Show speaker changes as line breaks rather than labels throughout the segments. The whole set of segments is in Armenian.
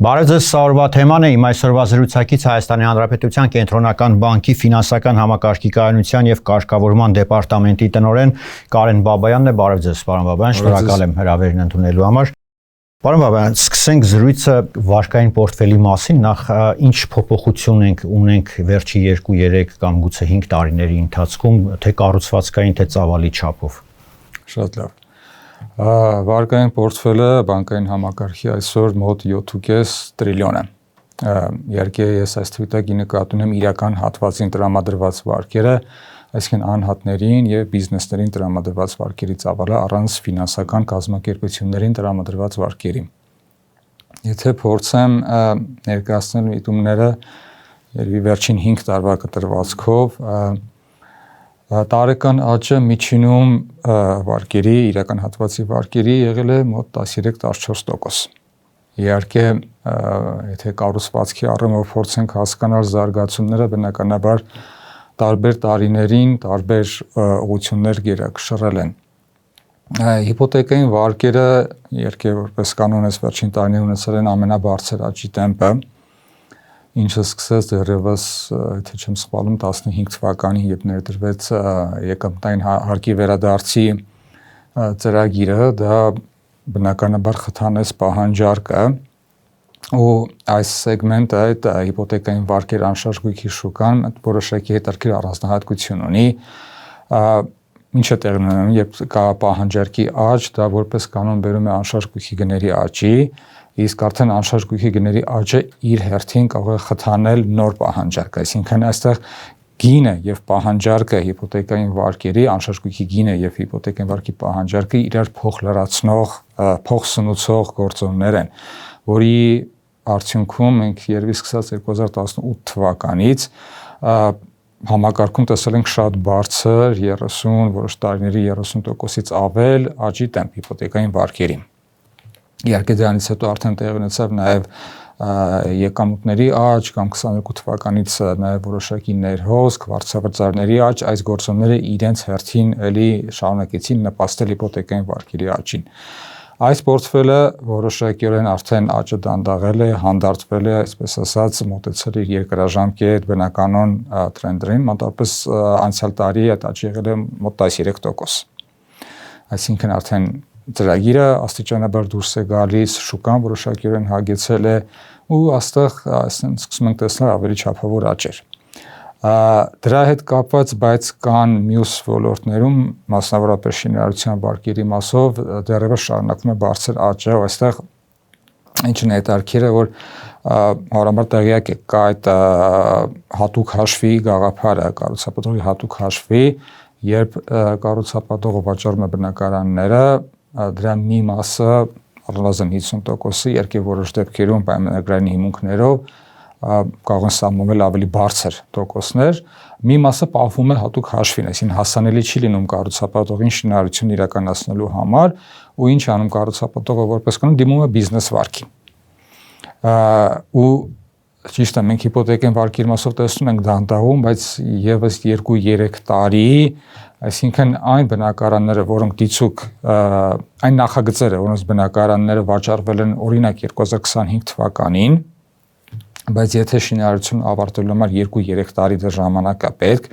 Բարև ձեզ, սա օրվա թեման է, իմ այսօրվա զրուցակից Հայաստանի Հանրապետության Կենտրոնական բանկի ֆինանսական համակարգի կայունության եւ կարգավորման դեպարտամենտի տնօրեն Կարեն Բաբայանն է։ Բարև ձեզ, պարոն Բաբայան, շնորհակալ եմ հրավերն ընդունելու համար։ Պարոն Բաբայան, սկսենք զրույցը վարկային պորտֆելի մասին, նախ ինչ փոփոխություն ունենք վերջի 2-3 կամ գուցե 5 տարիների ընթացքում, թե կառուցվածքային, թե ծավալի չափով։
Շատ լավ։ Վարկային պորտֆելը բանկային համակարգի այսօր մոտ 7.5 տրիլիոն է։ Իհարկե ես այս թվիթակի նկատի ունեմ իրական հատվածին տրամադրված վարկերը, այսինքն անհատներին եւ բիզնեսներին տրամադրված վարկերի ծավալը առանց ֆինանսական կազմակերպություններին տրամադրված վարկերի։ Եթե փորձեմ ներկայացնել միտումները երևի վերջին 5 տարվա կտրվածքով, տարեկան աճը միջինում վարկերի, իրական հատվածի վարկերի եղել է մոտ 13-14%։ Իհարկե, եթե կառուցվածքի առումով փորձենք հասկանալ զարգացումները, բնականաբար տարբեր տարիներին տարբեր ուղղություններ գերակշռել են։ Հիպոթեկային վարկերը, իհարկե որպես կանոն այս վերջին տարիներին ունեցել են ամենաբարձր աճի տեմպը, ինչը սկսեց դեռևս, եթե չեմ սխալվում, 15 թվականին, երբ ներդրվեց եկամտային հարկի վերադարձի ծրագիրը, դա բնականաբար խթանեց պահանջարկը, ու այս սեգմենտը, այդ հիպոթեկային վարկեր անշարժ գույքի շուկան որոշակի հետաքրքիր առանձնահատկություն ունի, ինչ է տեղի ունենում, երբ կա պահանջարկի աճ, դա որպես կանոն բերում է անշարժ գույքի գների աճի, իսկ արդեն անշարժ գույքի գների աճը իր հերթին կարող է խթանել նոր պահանջարկ, այսինքն այստեղ գինը եւ պահանջարկը հիպոթեկային վարկերի, անշարժ գույքի գինը եւ հիպոթեկային վարկի պահանջարկը իրար փոխլրացնող, փոխսնուցող գործոններ են, որի արդյունքում մենք երևի սկսած 2018 թվականից համակարգում տեսել ենք շատ բարձր 30, որոշ տարիների 30%-ից ավել աճի տեմպ հիպոթեկային վարկերի։ Իհարկե դրանից հետո արդեն տեղի ունեցավ նաև եկամուտների աճ կամ 22 թվականից նաև որոշակի ներհոսք, վարձավճարների աճ, այս գործոնները իրենց հերթին էլի շարունակեցին նպաստել հիպոթեկային վարկերի աճին։ Այս պորտֆելը որոշակիորեն արդեն աճը դանդաղել է, հանդարտվել է, այսպես ասած, մոտեցել իր երկարաժամկետ բնականոն տրենդերին, մոտավորապես անցյալ տարի այդ աճը եղել է մոտ 13%։ Այսինքն արդեն ծրագիրը աստիճանաբար դուրս է գալիս, շուկան որոշակիորեն հագեցել է ու աստեղ սկսում ենք տեսնել ավելի չափավոր աճեր։ Դրա հետ կապված, բայց կան մյուս ոլորտներում, մասնավորապես շինարարության վարկերի մասով դեռևս շարունակվում է բարձր աճը, այստեղ ինչն է հետաքրքիր է, որ հարամար տեղյակ է, կա այդ հատուկ հաշվի գաղափարը, կառուցապատողի հատուկ հաշվի, երբ կառուցապատողը վաճառում է բնակարանները, դրա մի մասը առնվազն 50%-ը, երկու որոշ դեպքերում պայմանագրային հիմունքներով կարող են սահմանվել ավելի բարձր տոկոսներ, մի մասը պահվում է հատուկ հաշվին, այսինքն հասանելի չի լինում կառուցապատողին շինարարություն իրականացնելու համար, ու ինչ անում կառուցապատողը որպես կանոն դիմում է բիզնես վարկի։ Ու ճիշտ է, մենք հիպոթեկային վարկի մասով տեսնում ենք դանդաղում, բայց եւս 2-3 տարի, այսինքն այն բնակարանները, որոնք դիցուկ, այն նախագծերը, որոնց բնակարանները վաճառվել են օրինակ 2025 թվականին, բայց եթե շինարարություն ավարտելու համար 2-3 տարի դեռ ժամանակ է պետք,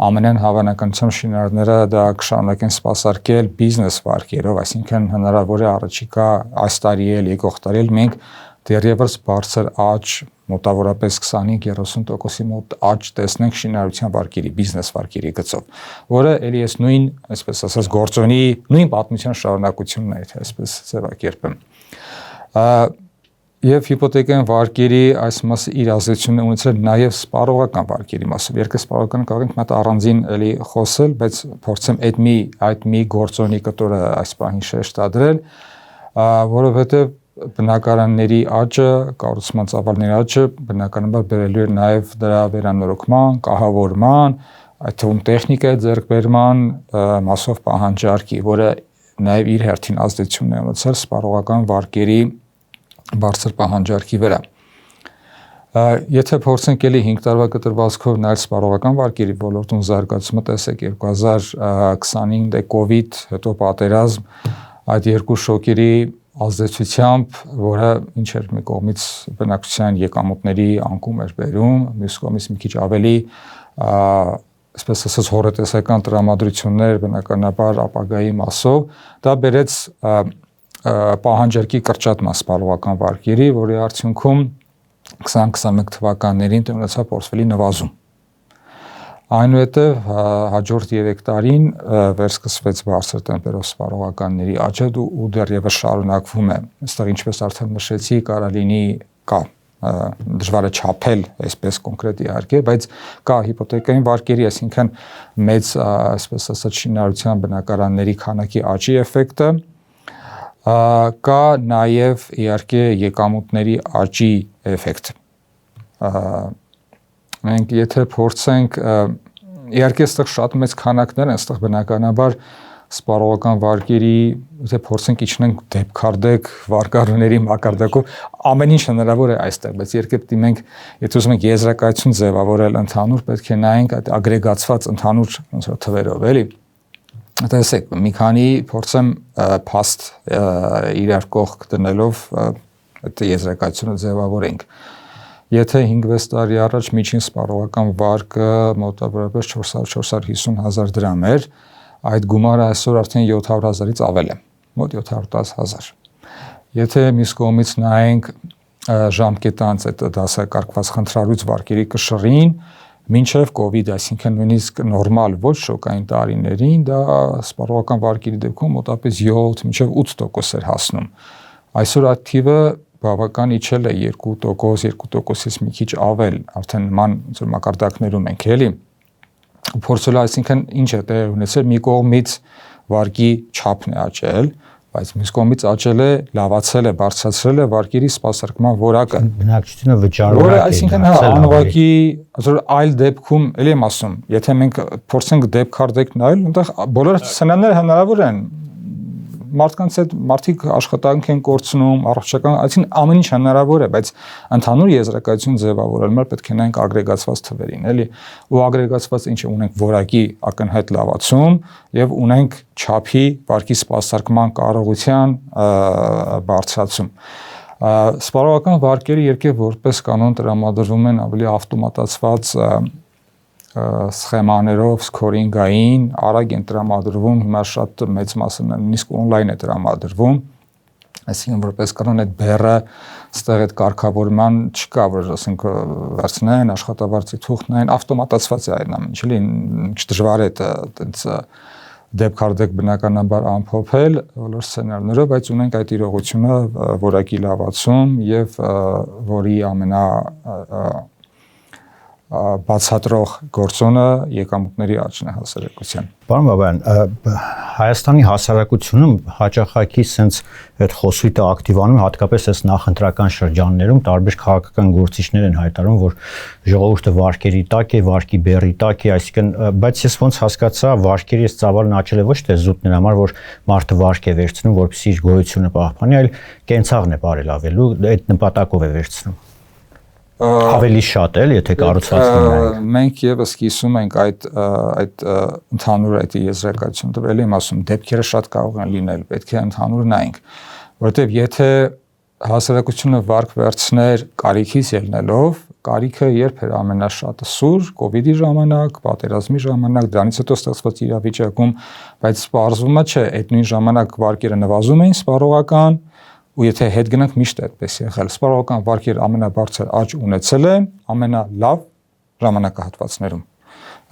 ամենայն հավանականությամբ շինարարները դա կշարունակեն սպասարկել բիզնես վարկերով, այսինքն հնարավոր է առաջիկա այս տարի էլ, եկող տարի էլ մենք դեռևս բարձր աճ, մոտավորապես 25-30%-ի մոտ աճ տեսնենք շինարարության վարկերի, բիզնես վարկերի գծով, որը էլի ես նույն, այսպես ասած, գործոնի նույն պատմության շարունակությունն է, եթե այսպես ձևակերպեմ։ Եվ հիպոթեկային վարկերի այս մասը իր ազդեցությունն է ունեցել նաև սպառողական վարկերի մասով։ Երկու սպառողական կարող ենք մատ առանձին էլի խոսել, բայց փորձեմ այդ մի գործոնի կտորը այս պահին շեշտադրել, որովհետև բնակարանների աճը, կառուցման ծավալների աճը բնականաբար բերելու է նաև դրա վերանորոգման, կահավորման, այդ թվում տեխնիկայի ձեռքբերման մասով պահանջարկի, որը նաև իր հերթին ազդեցություն է ունեցել սպառողական վարկերի բարձր պահանջարկի վրա։ Եթե փորձենք էլի 5 տարվա կտրվածքով նայել սպառողական վարկերի ոլորտում զարգացումը, տեսեք 2025 դե կովիդ, հետո պատերազմ, այդ երկու շոկերի ազդեցությամբ, որը ինչ էր մի կողմից բնակչության եկամուտների անկում էր բերում, մյուս կողմից մի քիչ ավելի այսպես ասած հորետեսական տրամադրություններ բնականաբար ապագայի մասով, դա բերեց պահանջարկի կրճատման սպառողական վարկերի, որի արդյունքում 2021 թվականներին տեղ ունեցավ պորտֆելի նվազում։ Այնուհետև հաջորդ 3 տարին վերսկսվեց բարձր տեմպերով սպառողականների աճը ու դեռևս շարունակվում է։ Այստեղ ինչպես արդեն նշեցի, կարա լինի կա դժվար է չափել այսպես կոնկրետ իհարկե, բայց կա հիպոթեկային վարկերի, այսինքն մեծ այսպես ասած շինարարության բնակարանների քանակի աճի էֆեկտը, կա նաև իհարկե եկամուտների աճի էֆեկտ։ Մենք եթե փորձենք իհարկե այստեղ շատ մեծ քանակներ են, այստեղ բնականաբար սպառողական վարկերի, եթե փորձենք իջնենք դեպքարդեք վարկառուների մակարդակով, ամեն ինչ հնարավոր է այստեղ, բայց երկրի պետք է մենք, եթե ուզում ենք եզրակացություն ձևավորել ընդհանուր, պետք է նայենք այդ ագրեգացված ընդհանուր ոնց որ թվերով, էլի։ Տեսեք, մի քանի փորձեմ փաստ իրար կողք դնելով այդ եզրակացությունը ձևավորենք։ Եթե 5-6 տարի առաջ միջին սպառողական վարկը մոտավորապես 400-450 հազար դրամ էր, այդ գումարը այսօր արդեն 700,000-ից ավել է, մոտ 710,000։ Եթե մյուս կողմից նայենք ժամկետանց այդ դասակարգված խնդրառույց վարկերի կշռին, մինչև COVID, այսինքն նույնիսկ նորմալ ոչ շոկային տարիներին, դա սպառողական վարկերի դեպքում մոտավորապես 7 մինչև 8% էր հասնում։ Այսօր այդ թիվը բավական իջել է 2%, 2%-ից մի քիչ ավել, արդեն նման մակարդակներում ենք, էլի։ Փորձել այսինքն ինչ է տեղի ունեցել, մի կողմից վարկի չափն է աճել, բայց մյուս կողմից աճել է, լավացել է, բարձրացրել է վարկերի սպասարկման որակը։
Բնակչությունը վճարող է,
այսինքն անուղղակի, այսօր այլ դեպքում, էլի եմ ասում, եթե մենք փորձենք դեպքարդեք նայել, այնտեղ բոլոր սցենարները հնարավոր են։ Մարդկանց հետ մարդիկ աշխատանք են կորցնում, առողջական, այսինքն ամեն ինչ հնարավոր է, բայց ընդհանուր եզրակացություն ձևավորելը պետք է նայենք ագրեգացված թվերին, էլի, ու ագրեգացված ինչ ունենք որակի ակնհայտ լավացում եւ ունենք չափի վարկի սպասարկման կարողության բարձրացում։ Սպառողական վարկերը երկրի որպես կանոն տրամադրվում են ավելի ավտոմատացված սխեմաներով, սկորինգային, արագ են տրամադրվում, հիմա շատ մեծ մասը նույնիսկ on-line է տրամադրվում, այսինքն որպես կանոն այդ բեռը ստեղ այդ կարգավորման չկա, որ ասենք վերցնեն, աշխատավարձի թուղթն ավտոմատացված է այն ամեն ինչ, էլի դժվար է այդպես դեպքարդեք բնականաբար ամփոփել բոլոր սցենարներով, բայց ունենք այդ իրողությունը որակի լավացում եւ որի բացատրող գործոնը եկամուտների աճն է հասարակության։
Պարոն Բաբայան, Հայաստանի հասարակությունում հաճախակի sense այդ խոսույթը ակտիվանում, հատկապես այս նախընտրական շրջաններում տարբեր քաղաքական գործիչներ են հայտարարում, որ ժողովուրդը վարկերի տակ է, վարկի բեռի տակ է, այսինքն, բայց ես ոնց հասկացա, վարկերի այս ծավալն աճել է ոչ թե զուտներ համար, որ մարդը վարկ է վերցնում, որպեսզի իր գոյությունը պահպանի, այլ կենցաղն է բարելավելու, այդ նպատակով է վերցնում։ Ավելի շատ էլ, եթե կառուցվածքն
մենք եւս կիսում ենք այդ ընդհանուր այդ եզրակացությունը, դեռ եմ ասում, դեպքերը շատ կարող են լինել, պետք է ընդհանուր նայենք, որովհետեւ եթե հասարակությունը վարկ վերցներ կարիքից ելնելով, կարիքը երբ էր ամենաշատը սուր, կոവിഡ്ի ժամանակ, պատերազմի ժամանակ, դրանից հետո ստեղծված իրավիճակում, բայց պարզվում է չէ, այդ նույն ժամանակ վարկերը նվազում էին սպառողական ու եթե հետ գնանք միշտ այդպես եղել, սպառողական վարկերը ամենաբարձր աճ ունեցել է ամենալավ ժամանակահատվածներում։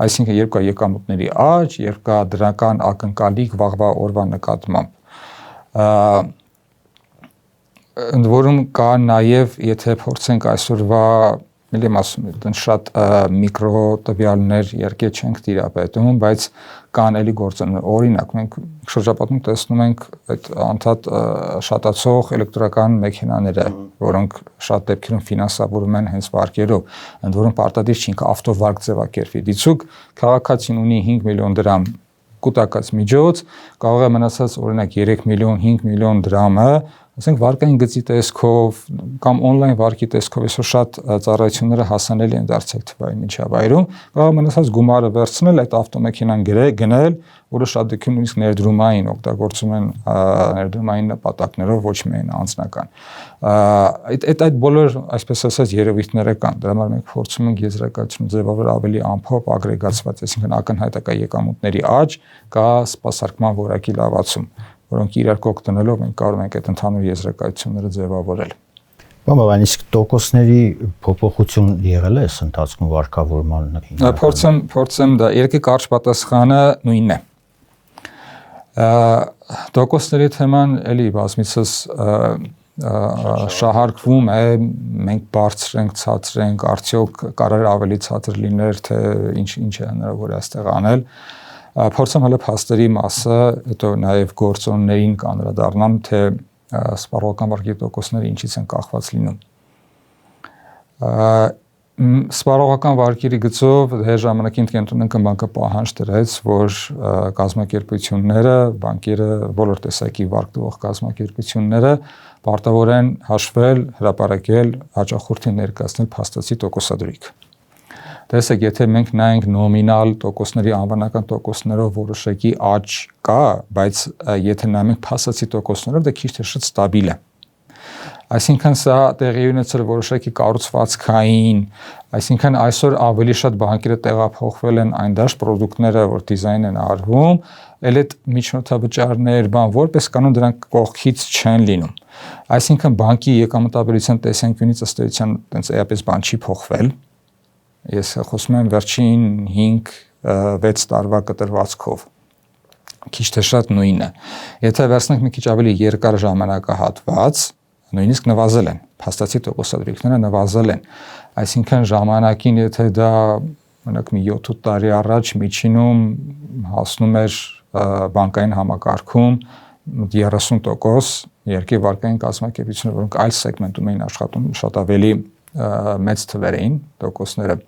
Այսինքն երբ կա եկամուտների աճ, երբ կա դրական ակնկալիք վաղվա օրվա նկատմամբ։ Ընդ որում կա նաև, եթե փորձենք այսօրվա Միլիմ ասում եմ, շատ միկրո տվյալներ իհարկե չենք տիրապետում, բայց կան էլի գործոններ, օրինակ մենք շրջապատում տեսնում ենք այդ անդադ շատացող էլեկտրական մեքենաները, որոնք շատ դեպքերում ֆինանսավորվում են հենց վարկերով, ընդ որում պարտադիր չի ինքը ավտովարկ ձևակերպվի։ Դիցուք քաղաքացին ունի 5 միլիոն դրամ կուտակած միջոց, կարող է մնացած օրինակ 3 միլիոն, 5 միլիոն դրամը ասենք վարկային գծի տեսքով կամ on-line վարկի տեսքով այսօր շատ ծառայությունները հասանելի են դարձել թվային միջավայրում, կարող մնացած գումարը վերցնել, այդ ավտոմեքենան գնել, որը շատ դեպքում նույնիսկ ներդրումային օգտագործում են ներդրումային նպատակներով, ոչ միայն անձնական։ Այդ բոլոր, այսպես ասած, երևույթները կան, դրա համար մենք փորձում ենք եզրակացություն ձևավորել ավելի ամփոփ, ագրեգացված, այսինքն ակնհայտական եկամուտների աճ, կա սպասարկման որակի լավացում, որոնք իրար կողք դնելով մենք կարող ենք այդ ընդհանուր եզրակացությունները ձևավորել։
Բավական իսկ տոկոսների փոփոխություն եղել է ընթացքում վարկավորման։
Փորձեմ դա երկի կարճ պատասխանը նույնն է։ Տոկոսների թեման էլի բազմիցս շահարկվում է, մենք բարձր ենք, ցածր ենք, արդյոք կարող է ավելի ցածր լիներ, թե ինչ է հնարավոր այստեղ անել։ Փորձեմ հələ փաստերի մասը, հետո նաև գործոններին անդրադառնամ, թե սպառողական վարկի տոկոսները ինչից են կախված լինում։ Սպառողական վարկերի գծով դեր ժամանակին կենտրոնական բանկը պահանջ դրեց, որ կազմակերպությունները, բանկերը, բոլոր տեսակի վարկ տվող կազմակերպությունները պարտավոր են հաշվել, հրապարակել, հաճախորդին ներկայացնել փաստացի տոկոսադրույք։ Տեսեք, եթե մենք նայենք նոմինալ տոկոսների անվանական տոկոսներով որոշակի աճ կա, բայց եթե նայենք փաստացի տոկոսներով, դա քիչ թե շատ ստաբիլ է։ Այսինքն սա տեղի ունեցել որոշակի կառուցվածքային, այսինքն այսօր ավելի շատ բանկերը տեղափոխվել են այն դաշտ պրոդուկտները, որ դիզայն են արվում, էլ այդ միջնորդավճարներ, որպես կանոն դրանք կողքից չեն լինում։ Այսինքն բանկի եկամտաբերության տեսանկյունից ըստ էության տենց էապես բան չի փոխվել։ Ես խոսում եմ վերջին 5-6 տարվա կտրվածքով։ Քիչ թե շատ նույնն է։ Եթե վերցնենք մի քիչ ավելի երկար ժամանակահատված, նույնիսկ նվազել են, փաստացի տոկոսադրույքները նվազել են։ Այսինքն ժամանակին, եթե դա օրինակ մի 7-8 տարի առաջ միջինում հասնում էր բանկային համակարգում 30%, երկի վարկային կազմակերպությունները, որոնք այլ սեգմենտում էին աշխատում, շատ ավելի մեծ թվեր էին տոկոսները։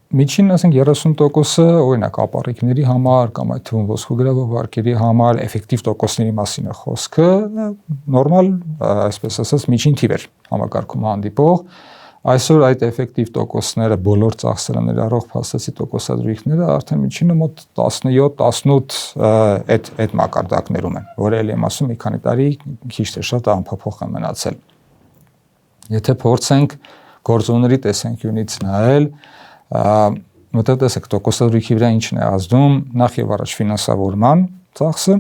Միջին, ասենք 30%-ը օրինակ ապառիկների համար կամ այդ թվում ոսկուգրավող վարկերի համար էֆեկտիվ տոկոսների մասին է խոսքը, նորմալ, այսպես ասած, միջին թիվ էր համակարգում հանդիպող։ Այսօր այդ էֆեկտիվ տոկոսները բոլոր ծախսերը ներառող փաստացի տոկոսադրույքները արդեն միջինը մոտ 17-18 այդ մակարդակներում են, որը էլ եմ ասում մի քանի տարի քիչ թե շատ անփոփոխ է մնացել։ Եթե փորձենք գործոնների տեսանկյունից նայել, մտածեք տեսեք տոկոսադրույքի վրա ինչն է ազդում, նախ եւ առաջ ֆինանսավորման ծախսը,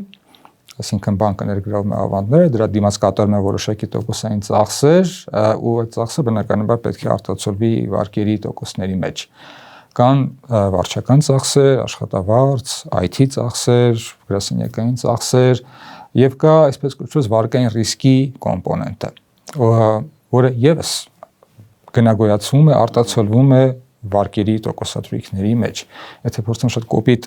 այսինքն բանկը ներգրավում է ավանդները, դրա դիմաց կատարում է որոշակի տոկոսային ծախսեր, ու այդ ծախսը բնականաբար պետք է արտացոլվի վարկերի տոկոսների մեջ։ Կան վարչական ծախսեր, աշխատավարձ, IT ծախսեր, գրասենյակային ծախսեր, եւ կա այսպես կոչված վարկային ռիսկի կոմպոնենտը, որը եւս գնագոյացվում է, արտացոլվում է վարկերի տոկոսադրույքների մեջ։ Եթե փորձեմ շատ կոպիտ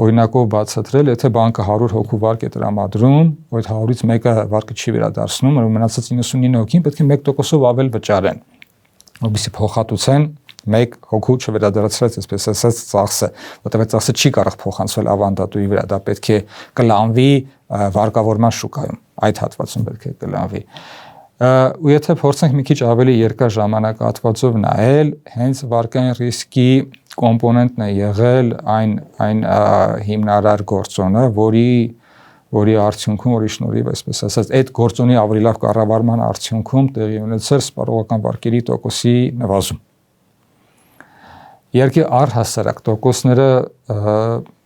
օրինակով բացատրել, եթե բանկը 100 հոգու վարկ է տրամադրում, այդ 100-ից մեկը վարկը չի վերադարձնում, ու մնացած 99 հոգին պետք է 1%-ով ավել վճարեն, որպեսզի փոխհատուցեն 1 հոգու չվերադարձած, այսպես ասած, ծախսը, որտեղ այդ ծախսը չի կարող փոխանցվել ավանդատուի վրա, դա պետք է կլանվի վարկավորման շուկայում, այդ հատվածում պետք է կլանվի։ Ու եթե փորձենք մի քիչ ավելի երկար ժամանակահատվածով նայել, հենց վարկային ռիսկի կոմպոնենտն է եղել այն հիմնարար գործոնը, որի արդյունքում, որի շնորհիվ, այսպես ասած, այդ գործոնի ավելի լավ կառավարման արդյունքում տեղի ունեցել սպառողական վարկերի տոկոսի նվազում։ Իհարկե առհասարակ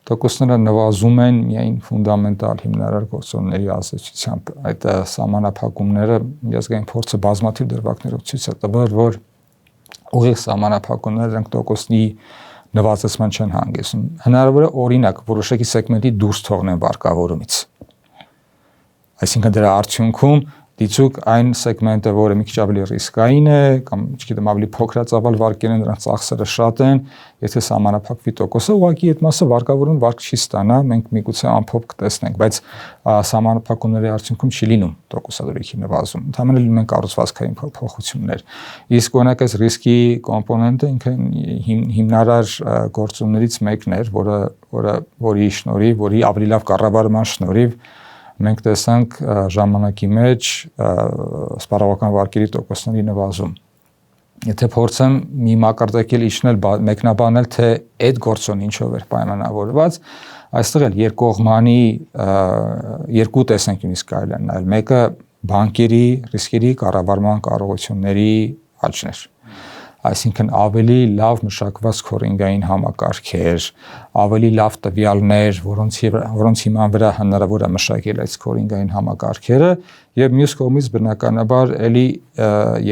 տոկոսները նվազում են միայն ֆունդամենտալ հիմնարար գործոնների ազդեցությամբ։ Այդ սահմանափակումները միջազգային փորձը բազմաթիվ դրվագներով ցույց է տվել, որ ուղիղ սահմանափակումները դրանք տոկոսի նվազեցման չեն հանգեցնում։ Հնարավոր է օրինակ որոշակի սեգմենտի դուրս թողնեն վարկավորումից։ Այսինքն դրա արդյունքում դիցուկ այն սեգմենտը, որը մի քիչ ավելի ռիսկային է, կամ չգիտեմ, ավելի փոքրացավալ վարկեր են, դրանց ծախսերը շատ են, եթե սահմանափակվի տոկոսը, ուղղակի այդ մասը վարկավորում վարկ չի ստանա, մենք միգուցե ամփոփ կտեսնենք, բայց սահմանափակումների արդյունքում չի լինում տոկոսադրույքի նվազում։ Ընդհանրապես լինում են կառուցվածքային փոփոխություններ։ Իսկ օրինակ այս ռիսկի կոմպոնենտը ինքը հիմնարար գործոններից մեկն էր, որի շնորհիվ, որի ավելի լավ կառավարման շնորհիվ մենք տեսանք ժամանակի մեջ սպառողական վարկերի տոկոսների նվազում։ Եթե փորձեմ մի մակարդակել իջնել, մեկնաբանել, թե այդ գործոնը ինչով էր պայմանավորված, այստեղ էլ երկկողմանի երկու տեսանկյունից կարելի է նայել։ Մեկը բանկերի ռիսկերի կառավարման կարողությունների աճն էր։ Այսինքն ավելի լավ մշակված քորինգային համակարգեր, ավելի լավ տվյալներ, որոնց հիման վրա հնարավոր է մշակել այս քորինգային համակարգերը, եւ մյուս կողմից բնականաբար էլի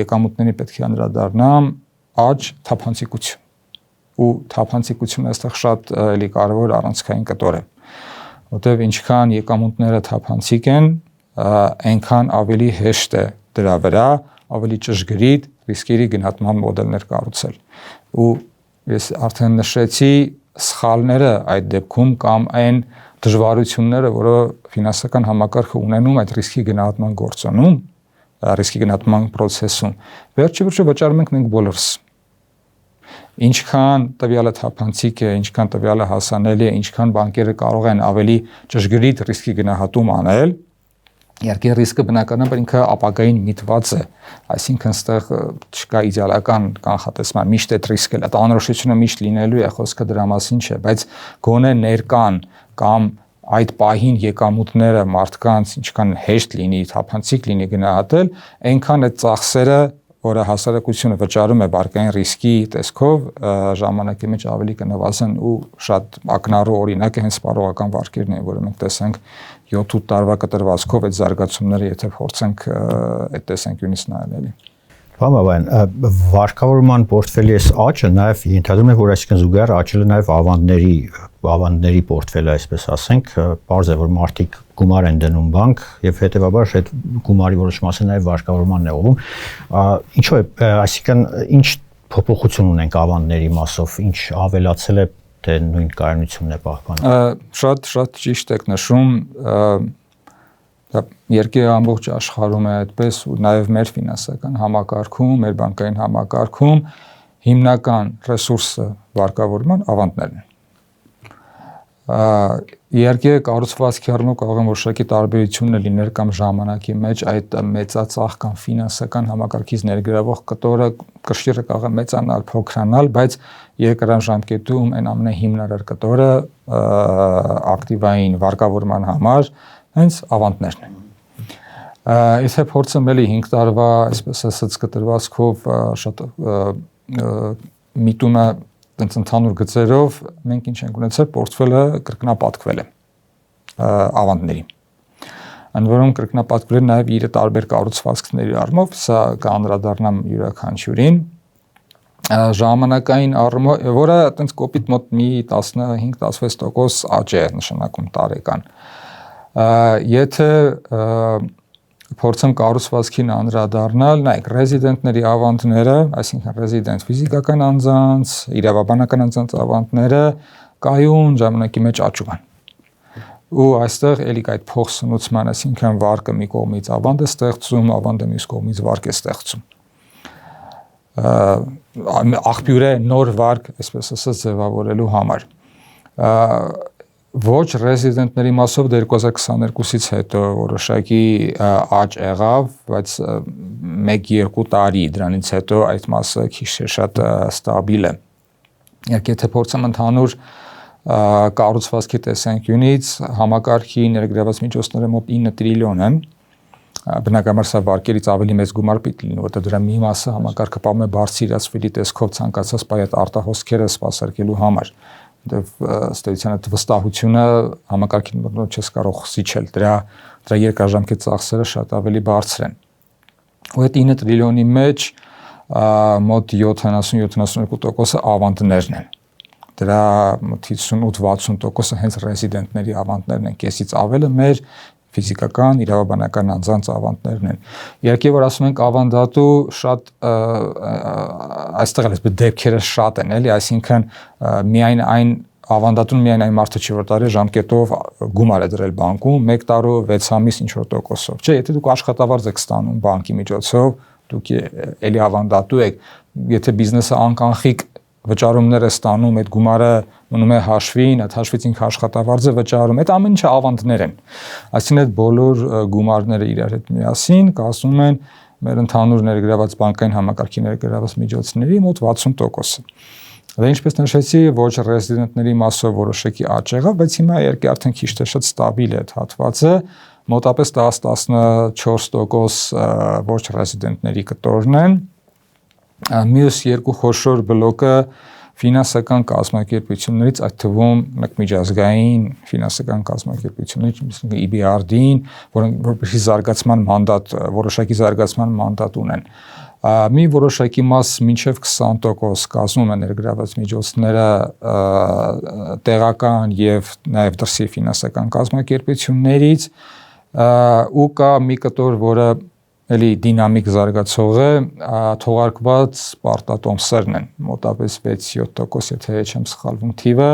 եկամուտների պետք է անդրադառնամ աճ թափանցիկություն։ Ու թափանցիկությունը այստեղ շատ էլի կարևոր առանցքային կտոր է, որտեղ ինչքան եկամուտները թափանցիկ են, այնքան ավելի հեշտ է դրա վրա ավելի ճշգրիտ ռիսկերի գնահատման մոդելներ կառուցել։ Ու ես արդեն նշեցի սխալները այդ դեպքում կամ այն դժվարությունները, որը ֆինանսական համակարգը ունենում այդ ռիսկի գնահատման գործոնում, ռիսկի գնահատման process-ում, վերջի վերջո վճարում ենք մենք բոլորս։ Ինչքան տվյալը թափանցիկ է, ինչքան տվյալը հասանելի է, ինչքան բանկերը կարող են ավելի ճշգրիտ ռիսկի գնահատում անել, իհարկե ռիսկը բնականաբար ինքը ապագային միտված է, այսինքն ստեղ չկա իդեալական կանխատեսման, միշտ այդ ռիսկը լա, անորոշությունը միշտ լինելու է, խոսքը դրա մասին չէ, բայց գոնե ներկան կամ այդ պահին եկամուտները մարդկանց ինչքան հեշտ լինի, թափանցիկ լինի գնահատել, այնքան այդ ծախսերը, որը հասարակությունը վճարում է բանկային ռիսկի տեսքով, ժամանակի մեջ ավելի կնվազեն ու շատ ակնառու օրինակ է հենց սպառողական վարկերն են, որը մենք տեսանք 7-8 տարվա կտրվածքով այդ զարգացումները, եթե փորձենք այդ տեսանկյունից նայել էլի։
Բավական վարկավորման պորտֆելի աճը նաև ենթադրում է, որ այսինքն զուգահեռ աճել է նաև ավանդների պորտֆելը, այսպես ասենք, բարձ է, որ մարդիկ գումար են դնում բանկ եւ հետեւաբար այդ գումարի որոշ մասը նաև վարկավորմանն է ուղղում։ Ինչու է, այսինքն ինչ փոփոխություն ունենք ավանդների մասով, ինչ ավելացել է, թե նույն կայունությունն է պահպանում։
Շատ ճիշտ եք նշում, երկրի ամբողջ աշխարհում է այդպես ու նաև մեր ֆինանսական համակարգում, մեր բանկային համակարգում հիմնական ռեսուրսը վարկավորման ավանդներն են։ Իհարկե կառուցվածքի առումով կարող են որոշակի տարբերություններ լինել կամ ժամանակի մեջ այդ մեծածախ կամ ֆինանսական համակարգից ներգրավող կտորը կշիռը կարող է մեծանալ, փոքրանալ, բայց երկարաժ ժամկետում այն ամենահիմնարար կտորը ակտիվային վարկավորման համար հենց ավանդներն են։ Եթե փորձեմ էլի 5 տարվա, այսպես ասած, կտրվածքով շատ միտումը տենց ընդհանուր գծերով մենք ինչ ենք ունեցել, պորտֆելը կրկնապատկվել է ավանդների։ Ընդ որում կրկնապատկվել է նաև իր տարբեր կառուցվածքների առումով, սա կանդրադառնամ յուրաքանչյուրին։ Ժամանակային առումով, որը տենց կոպիտ մոտ մի 15-16% աճ է նշանակում տարեկան։ Եթե փորձեմ կառուցվածքին անդրադառնալ, նայեք, ռեզիդենտների ավանդները, այսինքն ռեզիդենտ ֆիզիկական անձանց, իրավաբանական անձանց ավանդները կայուն ժամանակի մեջ աճում են։ Ու այստեղ էլի այդ փոխսնուցման, այսինքն վարկը մի կողմից ավանդ է ստեղծում, ավանդը մյուս կողմից վարկ է ստեղծում։ Աղբյուր է նոր վարկ, այսպես ասած, ձևավորելու համար։ Ոչ ռեզիդենտների մասով 2022-ից հետո որոշակի աճ եղավ, բայց 1-2 տարի դրանից հետո այդ մասը քիչ շատ ստաբիլ է։ Իհարկե եթե փորձեմ ընդհանուր կառուցվածքի տեսանկյունից համակարգի ներգրաված միջոցները մոտ 9 տրիլիոն են, բնականաբար սա վարկերից ավելի մեծ գումար պիտի լինի, որտեղ դրա մի մասը համակարգը պահում է բարձր իրացվելի տեսքով ցանկացած պայատ արտահոսքերը սպասարկելու համար։ Ստեցիոնը վստահությունը համակարգի մոտ չես կարող զիջել, դրա երկարաժամկետ ծախսերը շատ ավելի բարձր են։ Ու այդ 9 տրիլիոնի մեջ մոտ 70-72% ավանդներն են։ Դրա մոտ 58-60% հենց ռեզիդենտների ավանդներն են, կեսից ավելը մեր ֆիզիկական, իրավաբանական անձանց ավանդներն են։ Իհարկե որ ասում ենք ավանդատու, շատ այստեղ էլ դեպքերը շատ են, էլի, այսինքն միայն այն ավանդատուն միայն այն մարդը չի, որ տարի ժամկետով գումար է դրել բանկում, 1 տարու 6 ամիս ինչ որ տոկոսով։ Չէ, եթե դուք աշխատավարձ եք ստանում բանկի միջոցով, դուք էլի ավանդատու եք, եթե բիզնեսը անկանխիկ վճարումներ է ստանում, այդ գումարը մնում է հաշվին, այդ հաշվից ինքը աշխատավարձը վճարում, այդ ամեն ինչը ավանդներ են։ Այսինքն այդ բոլոր գումարները իրար հետ միասին կազմում են մեր ընդհանուր ներգրաված բանկային համակարգի ներգրաված միջոցների մոտ 60%-ը։ Դա ինչպես նշեցի, ոչ ռեզիդենտների մասով որոշակի աճ եղավ, բայց հիմա երկի արդեն քիչ թե շատ ստաբիլ է այդ հատվածը, մոտապես 10-14% ոչ ռեզիդենտների կտորն են։ Մյուս երկու խոշոր բլոկը ֆինանսական կազմակերպություններից, այդ թվում մեկ միջազգային ֆինանսական կազմակերպություններից, EBRD-ին, որոնք զարգացման մանդատ, որոշակի զարգացման մանդատ ունեն։ Մի որոշակի մաս մինչև 20% կազմում են ներգրաված միջոցները տեղական եւ նաեւ դրսի ֆինանսական կազմակերպություններից, ու կա մի կտոր, որը էլի դինամիկ զարգացող է, թողարկված պարտատոմսերն են, մոտապես 6-7%, եթե չեմ սխալվում թիվը,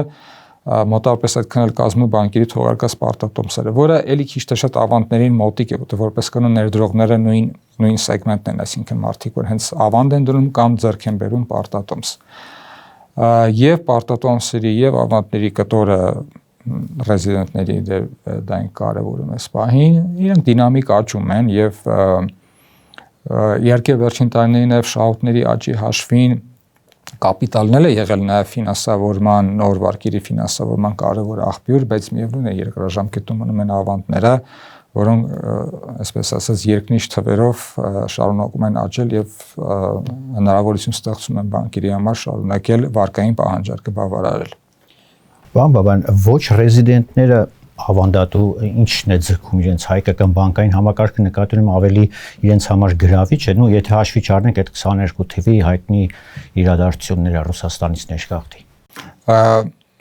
մոտավորապես այդքան էլ կազմում բանկերի թողարկած պարտատոմսերը, որը էլի քիչ թե շատ ավանդներին մոտիկ է, որտեղ որպես կանոն ներդրողները նույն սեգմենտն են, այսինքն մարդիկ, որ հենց ավանդ են դնում կամ ձեռք են բերում պարտատոմս։ Եվ պարտատոմսերի եւ ավանդների կտորը ռեզիդենտների դա այն կարևորում է սպահին, իրենք դինամիկ աճում են եւ իհարկե վերջին տարիներին նաեւ շահույթների աճի հաշվին կապիտալն էլ է եղել նաև ֆինանսավորման, նոր վարկերի ֆինանսավորման կարևոր աղբյուր, բայց միևնույն է երկրաժամկետում մնում են ավանդները, որոնք այսպես ասած երկնիշ թվերով շարունակում են աճել եւ հնարավորություն ստեղծում են բանկերի համար շարունակել վարկային պահանջարկը բավարարել։
Պարոն Բաբայան, ոչ ռեզիդենտները ավանդատու ինչն է ձգում իրենց հայկական բանկային համակարգը նկատի ունեմ ավելի իրենց համար գրավիչ է, եթե հաշվի չառնենք այդ 22 թվի հայտնի իրադարձությունները Ռուսաստանից ներգաղթի։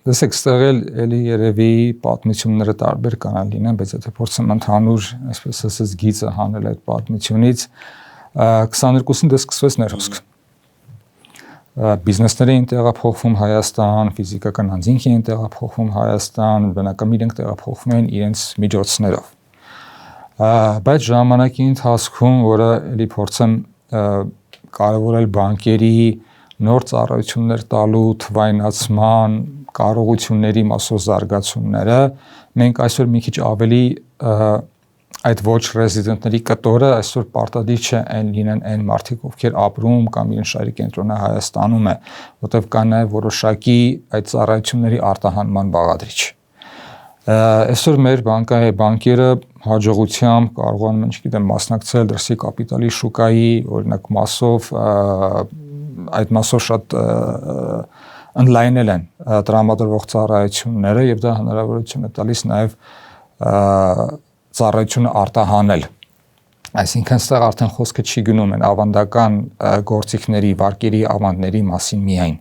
Դեսեք, ստեղ էլի երևի պատմությունները տարբեր կանան լինեն, բայց եթե փորձեմ ընդհանուր, այսպես ասած, գիծը հանել այդ պատմությունից, 22-ին դա սկսվեց ներհոսք։ Բիզնեսները են տեղափոխվում Հայաստան, ֆիզիկական անձինք են տեղափոխվում Հայաստան, բնական իրենք տեղափոխվում են իրենց միջոցներով։ Բայց ժամանակի ընթացքում, որը էլի փորձեմ կարևորել բանկերի նոր ծառայություններ տալու, թվայնացման, կարողությունների մասով զարգացումները, մենք այսօր մի քիչ ավելի այդ ոչ ռեզիդենտների կտորը այսօր պարտադիր չէ այն լինեն այն մարդիկ, ովքեր ապրում կամ իրեն շահերի կենտրոնը Հայաստանում է, որտեղ կա նաև որոշակի այդ ծառայությունների արտահանման բաղադրիչ։ Այսօր մեր բանկերը հաջողությամբ կարողանում են, չգիտեմ, մասնակցել դրսի կապիտալի շուկայի, օրինակ մասով, այդ մասով շատ ընդլայնել են տրամադրվող ծառայությունները եւ դա հնարավորություն է տալիս նաև ծառայությունը արտահանել։ Այսինքն ստեղ արդեն խոսքը չի գնում են ավանդական գործիքների, վարկերի ավանդների մասին միայն։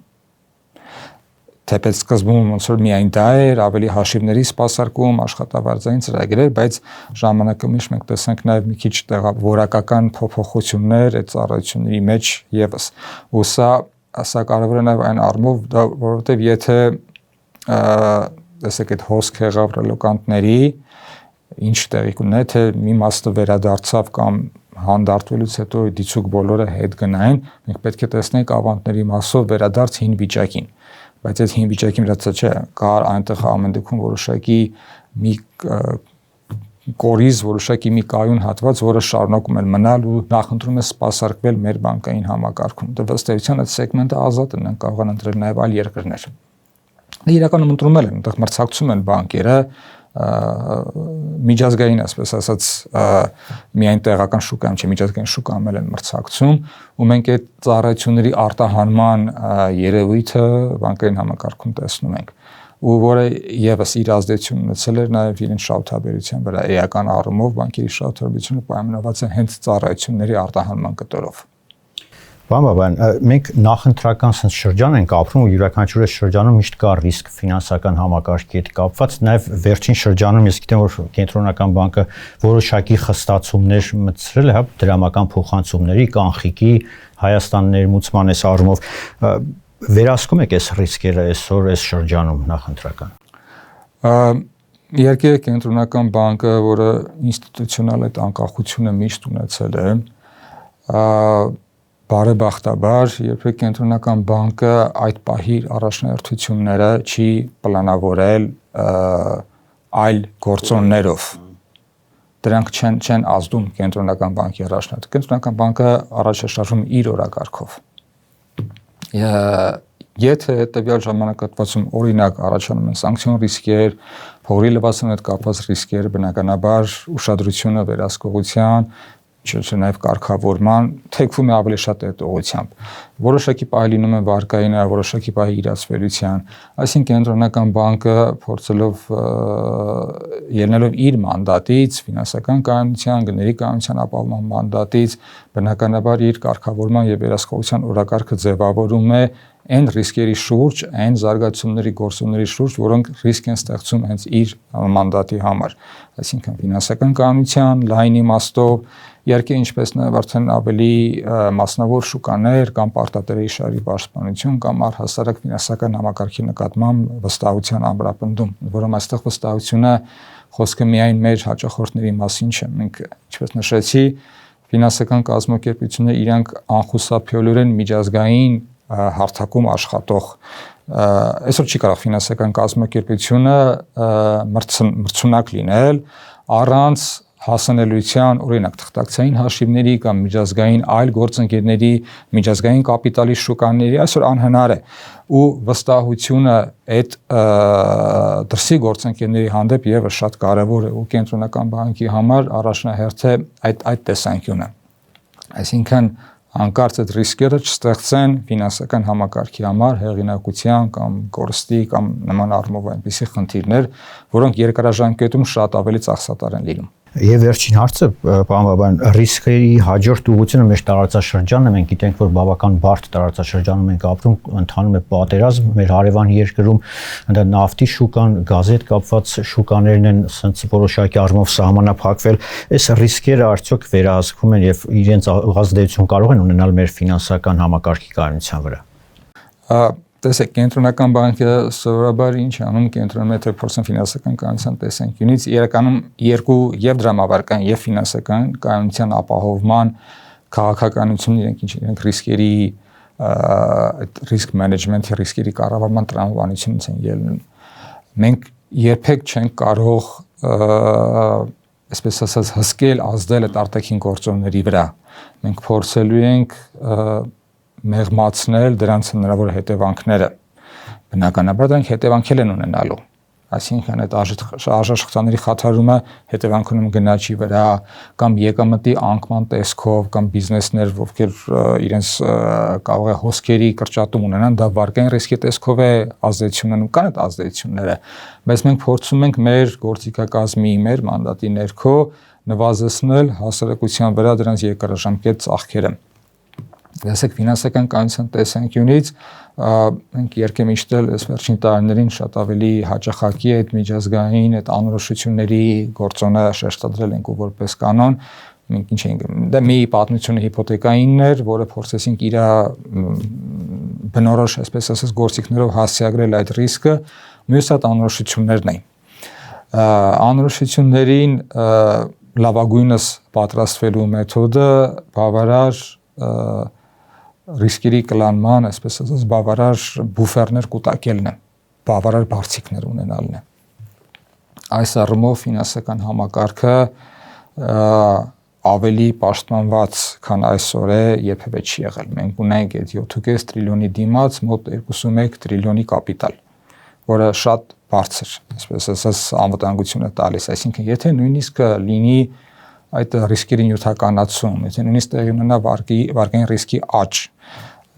Թեպետ սկզբում ոնց որ միայն դա էր, ավելի հաշիվների սպասարկում, աշխատավարձային ծրագրեր, բայց ժամանակը միշտ մենք տեսանք նաև մի քիչ որակական փոփոխություններ այդ ծառայությունների մեջ եւս։ Ու սա կարևոր է նաև այն առումով, որովհետեւ եթե տեսեք այդ հոսք եղավ ռելոկանտների, ինչ տեղի կունենա, թե մի մասը վերադարձավ կամ հանդարտվելուց հետո դիցուկ բոլորը հետ գնային, մենք պետք է տեսնենք ավանդների մասով վերադարձ հին վիճակին, բայց այդ հին վիճակի վրա չէ, կար այնտեղ ամեն դեպքում որոշակի մի կորիզ, որոշակի մի կայուն հատված, որը շարունակում է մնալ ու նախընտրում է սպասարկվել մեր բանկային համակարգում։ Ըստ էության այդ սեգմենտը ազատ են, կարող են ընտրել նաև այլ երկրներ։ Իրականում ընտրում են, այնտեղ մրցակցում են բանկերը, միջազգային, այսպես ասած, միայն տեղական շուկայում չէ, միջազգային շուկայում են մրցակցում, ու մենք այդ ծառայությունների արտահանման երևույթը բանկային համակարգում տեսնում ենք, ու որը եւս իր ազդեցություն ունեցել էր նաեւ իրեն շահութաբերության վրա, էական առումով բանկերի շահութաբերությունը պայմանավորված է հենց ծառայությունների արտահանման կտորով։
Պարոն Բաբայան, մենք նախընտրական շրջան ենք ապրում ու յուրաքանչյուր շրջանում միշտ կա ռիսկ ֆինանսական համակարգի հետ կապված, նաև վերջին շրջանում ես գիտեմ, որ կենտրոնական բանկը որոշակի խստացումներ մտցրել է, դրամական փոխանցումների, կանխիկի, Հայաստան ներմուծման այս առումով վերահսկում եք այս ռիսկերը այսօր այս շրջանում նախընտրական։
Իհարկե կենտրոնական բանկը, որը ինստիտուցիոնալ այդ անկախությունը միշտ ունեցել է, բարեբախտաբար երբեք կենտրոնական բանկը այդ պահի առաջնահերթությունները չի պլանավորել այլ գործոններով դրանք չեն ազդում կենտրոնական բանկի առաջնահերթ կենտրոնական բանկը առաջ է շարժվում իր օրակարգով եթե տվյալ ժամանակահատվածում օրինակ առաջանում են սանկցիոն ռիսկեր, փողի լվացման հետ կապված ռիսկեր, բնականաբար ուշադրությունը վերահսկողության, նաև կարգավորման թեքվում է ավելի շատ այդ ուղղությամբ։ Որոշակի պահի լինում են վարկային, որոշակի պահի իրացվելիության, այսինքն կենտրոնական բանկը փորձելով ելնելով իր մանդատից, ֆինանսական կայունության, գների կայունության ապահովման մանդատից, բնականաբար իր կարգավորման եւ վերահսկողության օրակարգը ձևավորում է այն ռիսկերի շուրջ, այն զարգացումների գործոնների շուրջ, որոնք ռիսկ են ստեղծում հենց իր մանդատի համար։ Այսինքն ֆինանսական կայունության, լայն իմաստով, իհարկե ինչպես նաև արդեն ավելի մասնավոր շուկաներ կամ պարտատերերի շահերի պաշտպանություն կամ առհասարակ ֆինանսական համակարգի նկատմամբ վստահության ամրապնդում, որում այստեղ վստահությունը խոսքը միայն մեր հաճախորդների մասին չէ։ Մենք ինչպես նշեցի, ֆինանսական կազմակերպությունները իրանք անխուսափելիորեն միջազգային հարթակում աշխատող այսօր չի կարող ֆինանսական կազմակերպությունը մրցունակ լինել առանց հասանելիության օրինակ թղթակցային հաշիվների կամ միջազգային այլ գործընկերների միջազգային կապիտալի շուկաների այսօր անհնար է ու վստահությունը այդ դրսի գործընկերների հանդեպ եւս շատ կարեւոր է ու կենտրոնական բանկի համար առաջնահերթ է այդ տեսանկյունը այսինքն անկարծ այդ ռիսկերը չստեղծեն ֆինանսական համակարգի համար հեղինակության կամ կորստի կամ նման առումով այնպիսի խնդիրներ, որոնք երկարաժամկետում շատ ավելի ծախսատար են լինում։
Եվ վերջին հարցը, պարոն Բաբայան, ռիսկերի հաջորդ ուղղությունը մեր տարածաշրջանը, մենք գիտենք, որ բավական բարդ տարածաշրջանում ենք ապրում, ընթանում է պատերազմ մեր հարևան երկրում, այնտեղ նավթի շուկան, գազի հետ կապված շուկաներն են ասենց որոշակի առումով սահմանափակվել, այս ռիսկերը արդյոք վերահսկվում են եւ իրենց ազդեցություն կարող են ունենալ մեր ֆինանսական համակարգի կայունության վրա։
Տեսեք, կենտրոնական բանկը սովորաբար ինչ անում կենտրոնում է թե փորձեն ֆինանսական կայունության տեսանկյունից իրականում երկու եւ դրամավարկային եւ ֆինանսական կայունության ապահովման քաղաքականություն իրենք ռիսկերի այդ ռիսկ մենեջմենթի ռիսկերի կառավարման տրամաբանությունից են ելնում։ Մենք երբեք չենք կարող այսպես ասած հսկել ազդել այդ արտաքին գործոնների վրա։ Մենք փորձելու ենք մեղմացնել դրանց հնարավոր հետևանքները։ Բնականաբար դրանք հետևանքել են ունենալու։ Այսինքն այդ արժեշտությունների խաթարումը հետևանքում գնաճի վրա կամ եկամտի անկման տեսքով կամ բիզնեսներ, ովքեր իրենց կարող է հոսքերի կրճատում ունենան, դա վարկային ռիսկի տեսքով է ազդեցություն ունենում, կան այդ ազդեցությունները։ Բայց մենք փորձում ենք մեր գործիքակազմի, մեր մանդատի ներքո նվազեցնել հասարակության վրա դրանց երկարաժամկետ ծախքերը։ Տեսեք ֆինանսական կայունության տեսանկյունից մենք երկե միշտել այս վերջին տարիներին շատ ավելի հաճախակի այդ միջազգային այդ անորոշությունների գործոնը շեշտադրել ենք ու որպես կանոն մենք ինչ ենք դա մի պատմությունը հիպոթեկայինն էր, որը փորձեցինք իր բնորոշ այսպես ասած գործիքներով հասցեագրել այդ ռիսկը, մյուս հատ անորոշություններն էին։ Անորոշություններին լավագույնս պատրաստվելու մեթոդը բավարար ռիսկերի կլանման, այսպես ասած, բավարար բուֆերներ կուտակելն է, բավարար բարձիկներ ունենալն է։ Այս առումով ֆինանսական համակարգը ավելի պաշտպանված, քան այսօր է, երբևէ չի եղել։ Մենք ունենք այդ 7.5 տրիլիոնի դիմաց մոտ 2.1 տրիլիոնի կապիտալ, որը շատ բարձր, այսպես ասած, անվտանգություն է տալիս, այսինքն եթե նույնիսկ լինի այդ ռիսկերի նյութականացում, եթե նույնիսկ տեղի ունենա վարկային ռիսկի աճ,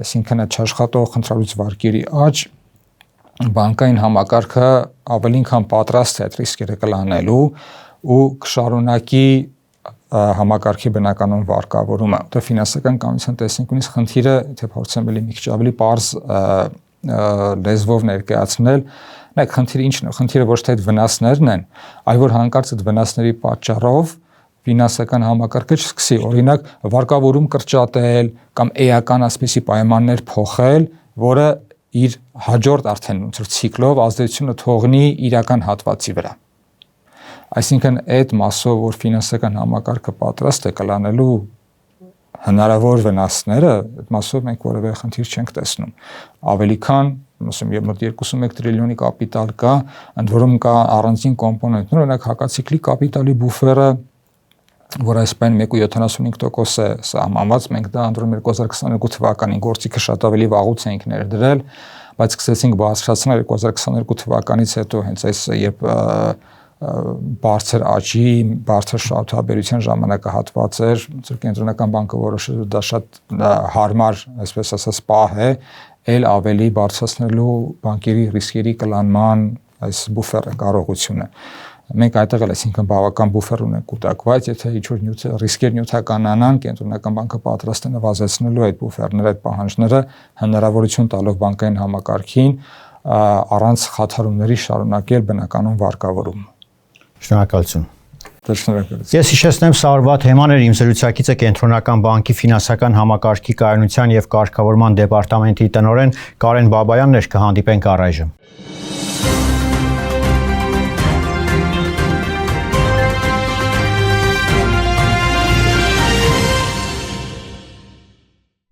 այսինքն չաշխատող խնդրալուց վարկերի աճ, բանկային համակարգը ավելին քան պատրաստ է այդ ռիսկերը կլանելու ու կշարունակի համակարգի բնականon վարկավորումը։ Դա ֆինանսական կայունության տեսանկյունից խնդիրը, եթե փորձեմ մի քիչ ավելի պարզ լեզվով ներկայացնել, նայեք խնդիրը ինչն է, խնդիրը ոչ թե այդ վնասներն են, այլ որ հանկարծ այդ վնասների պատճառով ֆինանսական համակարգը չսկսի օրինակ վարկավորում կրճատել կամ էական ասպիսի պայմաններ փոխել, որը իր հաջորդ արդեն ցիկլով ազդեցությունը թողնի իրական հատվածի վրա։ Այսինքն այդ մասով որ ֆինանսական համակարգը պատրաստ է կլանելու հնարավոր վնասները այդ մասով մենք որևէ խնդիր չենք տեսնում։ Ավելի քան ասում եմ մոտ 21 տրիլիոնի կապիտալ կա, ընդ որում կա առանձին կոմպոնենտներ, օրինակ հակացիկլիկ կապիտալի բուֆերը, որ այս պայն 1.75% է սահմանված, մենք դա ընդրում 2022 թվականին գործիքը շատ ավելի վաղուց էինք ներդրել, բայց սկսեցինք բարձրացնել 2022 թվականից հետո հենց այս երբ բարձր աճի, բարձր շահութաբերության ժամանակահատված էր, կենտրոնական բանկը որոշել դա շատ հարմար, այսպես ասած, պահ է, ել ավելի բարձրացնելու բանկերի ռիսկերի կլանման այս բուֆերը կարողությունը։ Մենք այդտեղ էլ այսինքն բավական բուֆեր ունենք կուտակված, եթե ինչ-որ ռիսկեր նյութականանան, կենտրոնական բանկը պատրաստ է նվազեցնելու այդ բուֆերները, այդ պահանջները, հնարավորություն տալով բանկային համակարգին առանց խաթարումների շարունակել բնականon վարկավորումը։
Շնորհակալություն։
Շնորհակալություն։
Ես հիշեցնեմ, սա օրվա թեման էր, իմ զրուցակիցը Կենտրոնական բանկի ֆինանսական համակարգի կայունության եւ կարգավորման դեպարտամենտի տնօրեն Կարեն Բաբայանն էր, կհանդիպենք առայժմ։